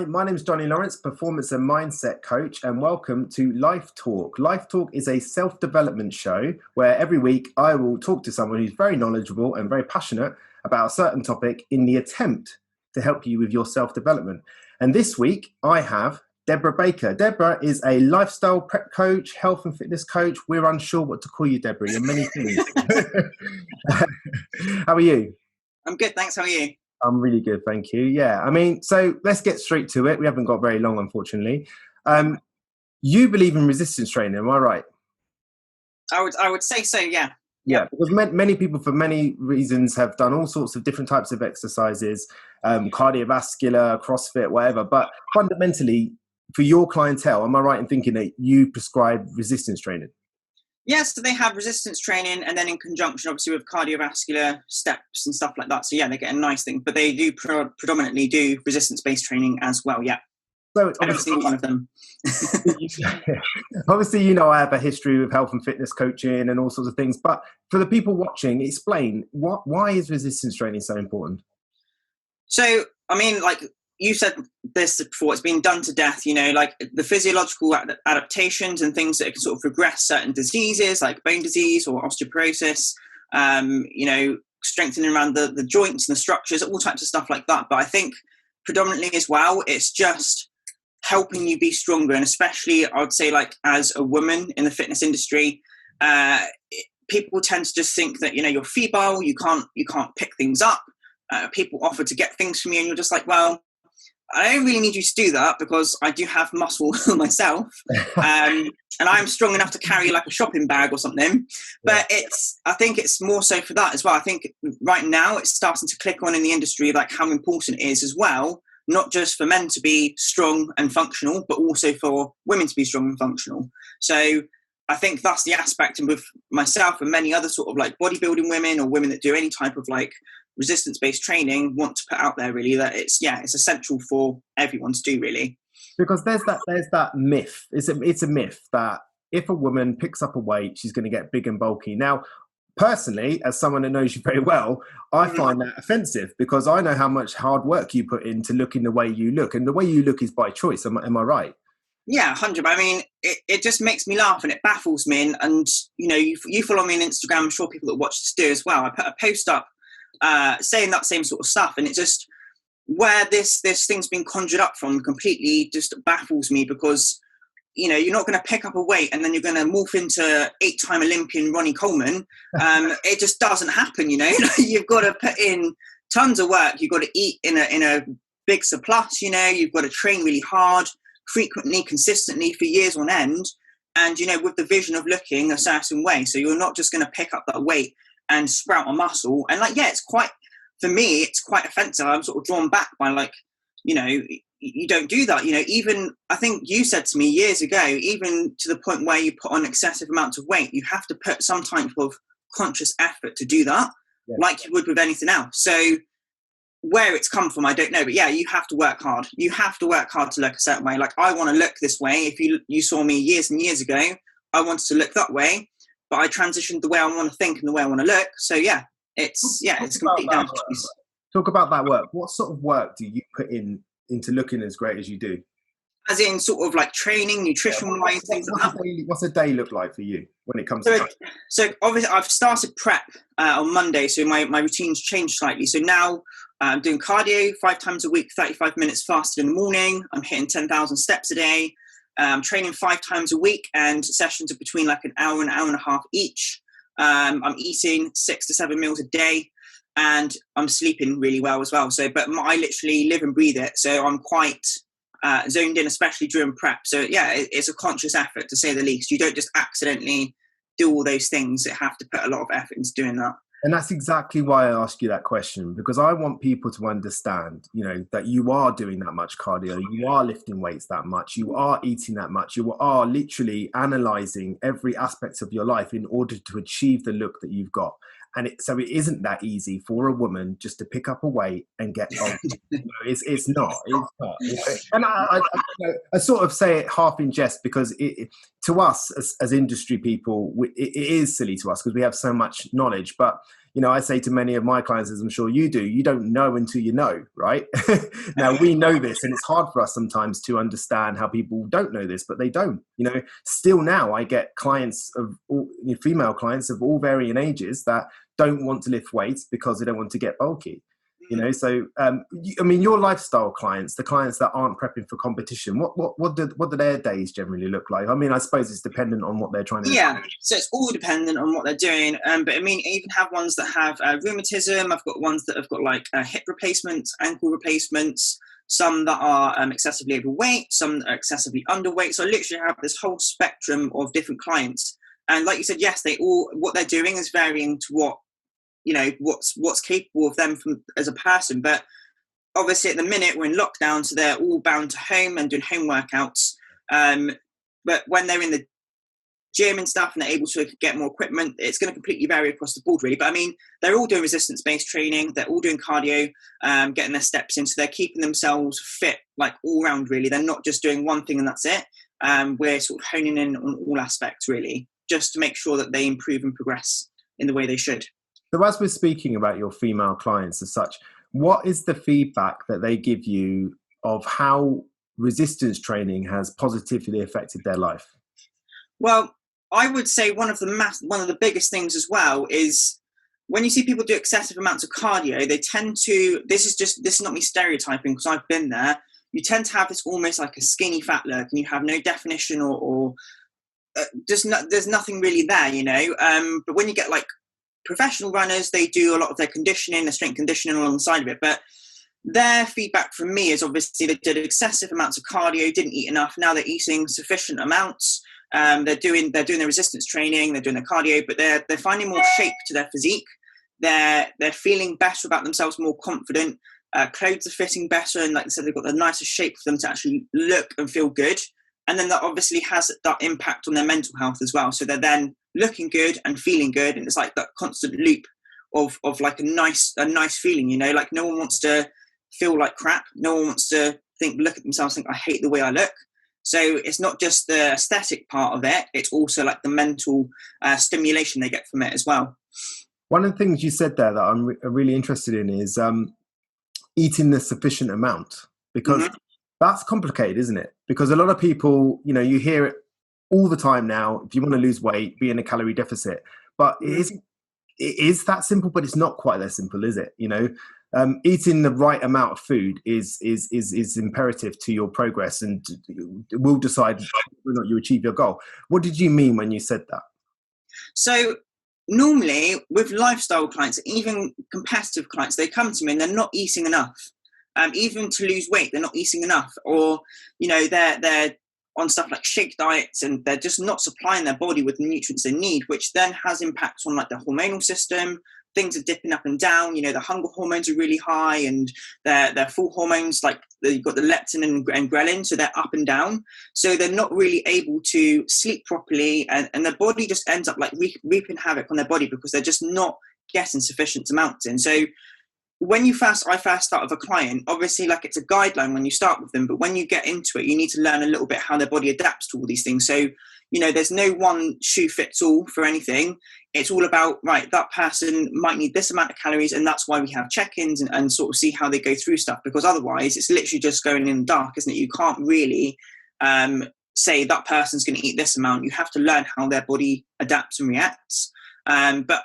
my name is Johnny Lawrence, performance and mindset coach, and welcome to Life Talk. Life Talk is a self-development show where every week I will talk to someone who's very knowledgeable and very passionate about a certain topic in the attempt to help you with your self-development. And this week I have Deborah Baker. Deborah is a lifestyle prep coach, health and fitness coach. We're unsure what to call you, Deborah. You're many things. How are you? I'm good, thanks. How are you? I'm really good, thank you. Yeah, I mean, so let's get straight to it. We haven't got very long, unfortunately. You believe in resistance training, am I right? I would say so, yeah. Yeah, because many people, for many reasons, have done all sorts of different types of exercises, cardiovascular, CrossFit, whatever. But fundamentally, for your clientele, am I right in thinking that you prescribe resistance training? Yes, so they have resistance training, and then in conjunction, obviously, with cardiovascular steps and stuff like that. So yeah, they get a nice thing, but they do predominantly do resistance-based training as well. Yeah. So every single one of them. Obviously, you know, I have a history with health and fitness coaching and all sorts of things. But for the people watching, explain why is resistance training so important? So, I mean, like you said this before, it's been done to death, you know, like the physiological adaptations and things that can sort of regress certain diseases like bone disease or osteoporosis, you know, strengthening around the joints and the structures, all types of stuff like that. But I think predominantly as well, it's just helping you be stronger. And especially, I would say, like as a woman in the fitness industry, people tend to just think that, you know, you're feeble, you can't pick things up. People offer to get things from you and you're just like, well, I don't really need you to do that because I do have muscle myself, and I'm strong enough to carry like a shopping bag or something. But I think it's more so for that as well. I think right now it's starting to click on in the industry like how important it is as well, not just for men to be strong and functional, but also for women to be strong and functional. So I think that's the aspect, and with myself and many other sort of like bodybuilding women or women that do any type of like resistance-based training want to put out there really that it's essential for everyone to do really. Because there's that myth. It's a myth that if a woman picks up a weight, she's going to get big and bulky. Now, personally, as someone that knows you very well, I find that offensive because I know how much hard work you put into looking the way you look, and the way you look is by choice. Am I right? Yeah, 100. I mean, it just makes me laugh and it baffles me. And you know, you follow me on Instagram. I'm sure people that watch this do as well. I put a post up saying that same sort of stuff, and it just where this thing's been conjured up from completely just baffles me because, you know, you're not going to pick up a weight and then you're going to morph into 8-time Olympian Ronnie Coleman. It just doesn't happen, you know. You've got to put in tons of work. You've got to eat in a big surplus, you know. You've got to train really hard, frequently, consistently for years on end, and, you know, with the vision of looking a certain way. So you're not just going to pick up that weight and sprout a muscle. And like, yeah, it's quite offensive. I'm sort of drawn back by like, you know, you don't do that. You know, even I think you said to me years ago, even to the point where you put on excessive amounts of weight, you have to put some type of conscious effort to do that, like you would with anything else. So where it's come from, I don't know, but yeah, you have to work hard. You have to work hard to look a certain way. Like I want to look this way. If you saw me years and years ago, I wanted to look that way. But I transitioned the way I want to think and the way I want to look. So yeah, it's completely down to choice. Talk about that work. What sort of work do you put into looking as great as you do? As in sort of like training, nutrition-wise, things like that. What's a day look like for you when it comes to that? So obviously I've started prep on Monday, so my routine's changed slightly. So now I'm doing cardio 5 times a week, 35 minutes fasted in the morning. I'm hitting 10,000 steps a day. I'm training 5 times a week, and sessions are between like an hour and a half each. I'm eating 6 to 7 meals a day, and I'm sleeping really well as well. So, but I literally live and breathe it. So I'm quite zoned in, especially during prep. So yeah, it's a conscious effort to say the least. You don't just accidentally do all those things. You have to put a lot of effort into doing that. And that's exactly why I ask you that question, because I want people to understand, you know, that you are doing that much cardio, you are lifting weights that much, you are eating that much, you are literally analyzing every aspect of your life in order to achieve the look that you've got. And so it isn't that easy for a woman just to pick up a weight and get bulky. You know, it's not. And I sort of say it half in jest because to us as industry people, it is silly to us because we have so much knowledge. But I say to many of my clients, as I'm sure you do, you don't know until you know, right? Now we know this, and it's hard for us sometimes to understand how people don't know this, but they don't. Still now I get clients of female clients of all varying ages that don't want to lift weights because they don't want to get bulky. So your lifestyle clients, the clients that aren't prepping for competition, what do their days generally look like? I suppose it's dependent on what they're trying to do. So it's all dependent on what they're doing, but I even have ones that have rheumatism. I've got ones that have got like hip replacements, ankle replacements, some that are excessively overweight, some that are excessively underweight. So I literally have this whole spectrum of different clients, and like you said, yes, what they're doing is varying to what what's capable of them as a person. But obviously at the minute we're in lockdown, so they're all bound to home and doing home workouts, but when they're in the gym and stuff and they're able to get more equipment, it's going to completely vary across the board really. But they're all doing resistance based training, they're all doing cardio, getting their steps in, so they're keeping themselves fit like all round really. They're not just doing one thing and that's it. We're sort of honing in on all aspects really, just to make sure that they improve and progress in the way they should. So as we're speaking about your female clients as such, what is the feedback that they give you of how resistance training has positively affected their life? Well, I would say one of the biggest things as well is when you see people do excessive amounts of cardio, they tend to, this is not me stereotyping because I've been there, you tend to have this almost like a skinny fat look, and you have no definition or there's nothing really there, but when you get like professional runners, they do a lot of their conditioning, their strength conditioning alongside of it. But their feedback from me is obviously they did excessive amounts of cardio, didn't eat enough. Now they're eating sufficient amounts. They're doing their resistance training, they're doing their cardio, but they're finding more shape to their physique. They're feeling better about themselves, more confident. Clothes are fitting better, and like I said, they've got the nicer shape for them to actually look and feel good. And then that obviously has that impact on their mental health as well. So they're then looking good and feeling good, and it's like that constant loop of like a nice feeling, like no one wants to feel like crap. No one wants to look at themselves and think, I hate the way I look. So it's not just the aesthetic part of it, it's also like the mental stimulation they get from it as well. One of the things you said there that I'm really interested in is eating the sufficient amount, because that's complicated, isn't it? Because a lot of people, you hear it all the time now, if you want to lose weight, be in a calorie deficit. But it is that simple, but it's not quite that simple, is it? Eating the right amount of food is imperative to your progress, and will decide whether or not you achieve your goal. What did you mean when you said that? So normally with lifestyle clients, even competitive clients, they come to me and they're not eating enough. Even to lose weight, they're not eating enough, or they're on stuff like shake diets, and they're just not supplying their body with the nutrients they need, which then has impacts on like the hormonal system. Things are dipping up and down. The hunger hormones are really high, and their full hormones, like you've got the leptin and ghrelin, so they're up and down. So they're not really able to sleep properly, and their body just ends up like reaping havoc on their body because they're just not getting sufficient amounts in. So when I first start with a client, obviously like it's a guideline when you start with them, but when you get into it, you need to learn a little bit how their body adapts to all these things. So, there's no one shoe fits all for anything. It's all about, right, that person might need this amount of calories, and that's why we have check-ins and sort of see how they go through stuff, because otherwise it's literally just going in the dark, isn't it? You can't really say that person's going to eat this amount. You have to learn how their body adapts and reacts. But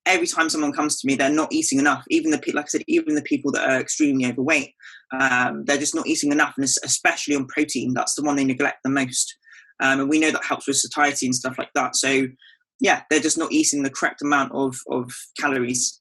every time someone comes to me, they're not eating enough. Even like I said, even the people that are extremely overweight, they're just not eating enough, and especially on protein, that's the one they neglect the most. And we know that helps with satiety and stuff like that. So yeah, they're just not eating the correct amount of calories.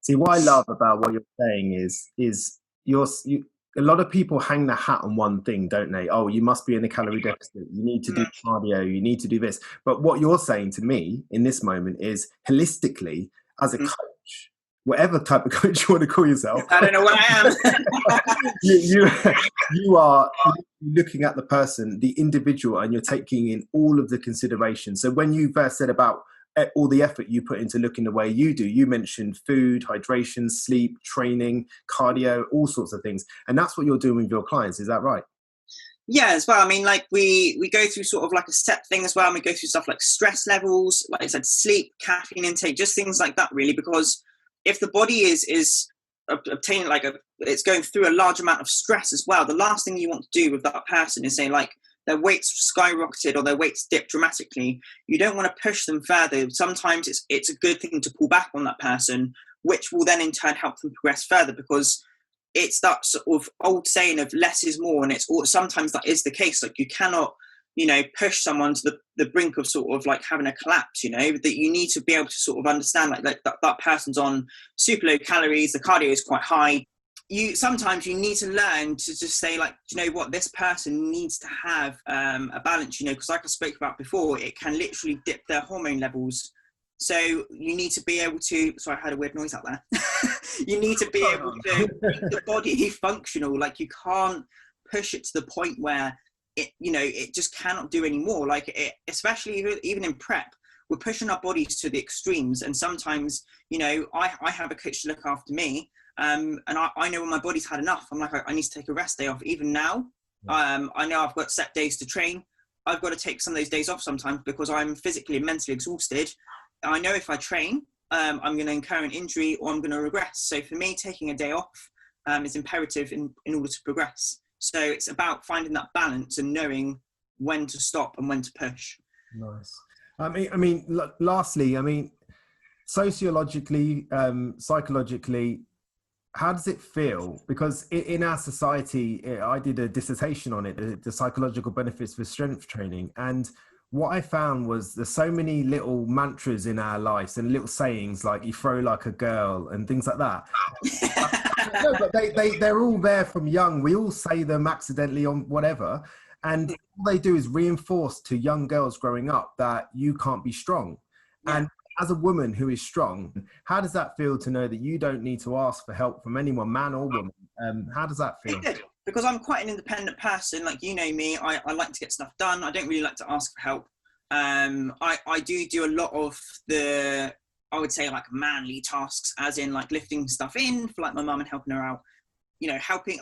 See, what I love about what you're saying is a lot of people hang their hat on one thing, don't they? Oh, you must be in a calorie deficit. You need to do cardio. You need to do this. But what you're saying to me in this moment is, holistically, as a coach, whatever type of coach you want to call yourself. I don't know what I am. you are looking at the person, the individual, and you're taking in all of the consideration. So when you first said about all the effort you put into looking the way you do, you mentioned food, hydration, sleep, training, cardio, all sorts of things. And that's what you're doing with your clients. Is that right? Yeah, as well. I mean, like we go through sort of like a set thing as well. And we go through stuff like stress levels, like I said, sleep, caffeine intake, just things like that, really. Because if the body is obtaining it's going through a large amount of stress as well, the last thing you want to do with that person is say like their weight's skyrocketed or their weight's dipped dramatically. You don't want to push them further. Sometimes it's a good thing to pull back on that person, which will then in turn help them progress further, because it's that sort of old saying of less is more, and sometimes that is the case. Like you cannot, push someone to the brink of sort of like having a collapse. That you need to be able to sort of understand like that person's on super low calories, the cardio is quite high. Sometimes you need to learn to just say like, you know what, this person needs to have a balance. Because like I spoke about before, it can literally dip their hormone levels. So you need to be able to, sorry, I had a weird noise out there. You need to be able to keep the body functional. Like you can't push it to the point where it just cannot do anymore. Like especially even in prep, we're pushing our bodies to the extremes. And sometimes, I have a coach to look after me. And I know when my body's had enough. I'm like, I need to take a rest day off. Even now, I know I've got set days to train. I've got to take some of those days off sometimes because I'm physically and mentally exhausted. I know if I train, I'm going to incur an injury or I'm going to regress. So for me, taking a day off is imperative in order to progress. So it's about finding that balance and knowing when to stop and when to push. Nice. Lastly, sociologically, psychologically, how does it feel? Because in our society, I did a dissertation on it, the psychological benefits for strength training. And what I found was there's so many little mantras in our lives and little sayings like you throw like a girl and things like that. No, but they're all there from young. We all say them accidentally on whatever. And all they do is reinforce to young girls growing up that you can't be strong. Yeah. And as a woman who is strong, how does that feel to know that you don't need to ask for help from anyone, man or woman? How does that feel? Because I'm quite an independent person, like me, I like to get stuff done. I don't really like to ask for help. I do a lot of the, I would say like manly tasks, as in like lifting stuff in for like my mum and helping her out. Helping.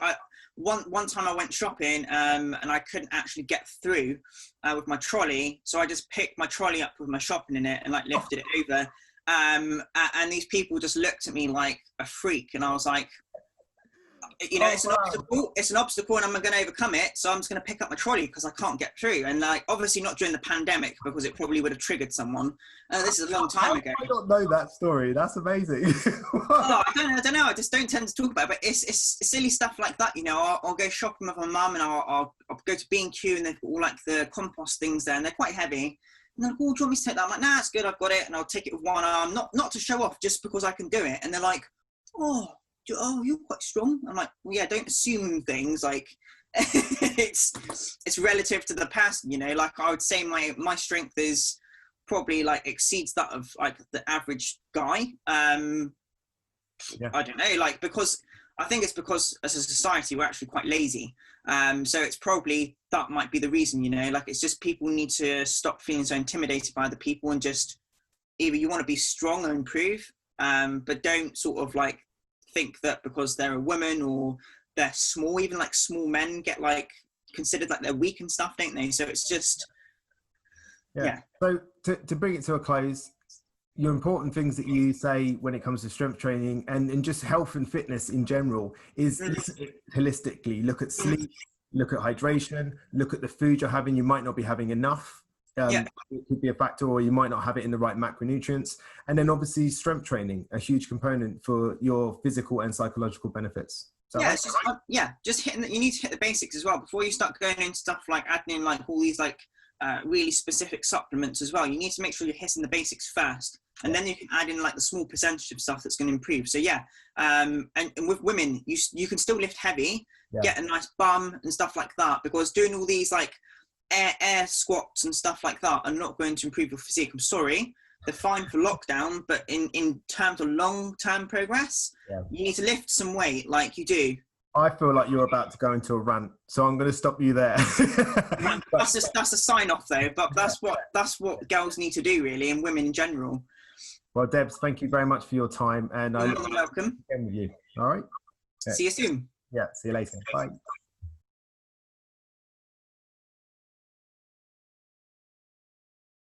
One time I went shopping and I couldn't actually get through with my trolley, so I just picked my trolley up with my shopping in it and like lifted it over. And these people just looked at me like a freak, and I was like, it's an obstacle and I'm going to overcome it. So I'm just going to pick up my trolley because I can't get through. And like, obviously not during the pandemic because it probably would have triggered someone. This is a long time ago. I don't know that story. That's amazing. I don't know. I just don't tend to talk about it, but it's silly stuff like that. I'll go shopping with my mum and I'll go to B&Q and they've got all like the compost things there and they're quite heavy. And they're like, oh, do you want me to take that? I'm like, nah, it's good. I've got it. And I'll take it with one arm, not to show off, just because I can do it. And they're like, oh, you're quite strong. I'm like, well, yeah, don't assume things. Like it's relative to the person, like I would say my strength is probably like exceeds that of like the average guy. I don't know, like, because I think it's because as a society we're actually quite lazy. So it's probably that might be the reason, like it's just people need to stop feeling so intimidated by other people and just either you want to be strong and improve, but don't sort of like think that because they're a woman or they're small, even like small men get like considered like they're weak and stuff, don't they? So it's just yeah. So to bring it to a close, your important things that you say when it comes to strength training and just health and fitness in general is holistically. Look at sleep, look at hydration, look at the food you're having. You might not be having enough. It could be a factor, or you might not have it in the right macronutrients. And then obviously strength training, a huge component for your physical and psychological benefits. Just hitting you need to hit the basics as well before you start going into stuff like adding in like all these like really specific supplements as well. You need to make sure you're hitting the basics first, and then you can add in like the small percentage of stuff that's going to improve. So and with women, you can still lift heavy, get a nice bum and stuff like that, because doing all these like air squats and stuff like that are not going to improve your physique. I'm sorry, they're fine for lockdown, but in terms of long-term progress, you need to lift some weight like you do. I feel like you're about to go into a rant, so I'm going to stop you there. That's a sign off though, but that's what girls need to do really, and women in general. Well, Debs, thank you very much for your time, and you're welcome. With you. All right. See you soon. Yeah. See you later. Bye.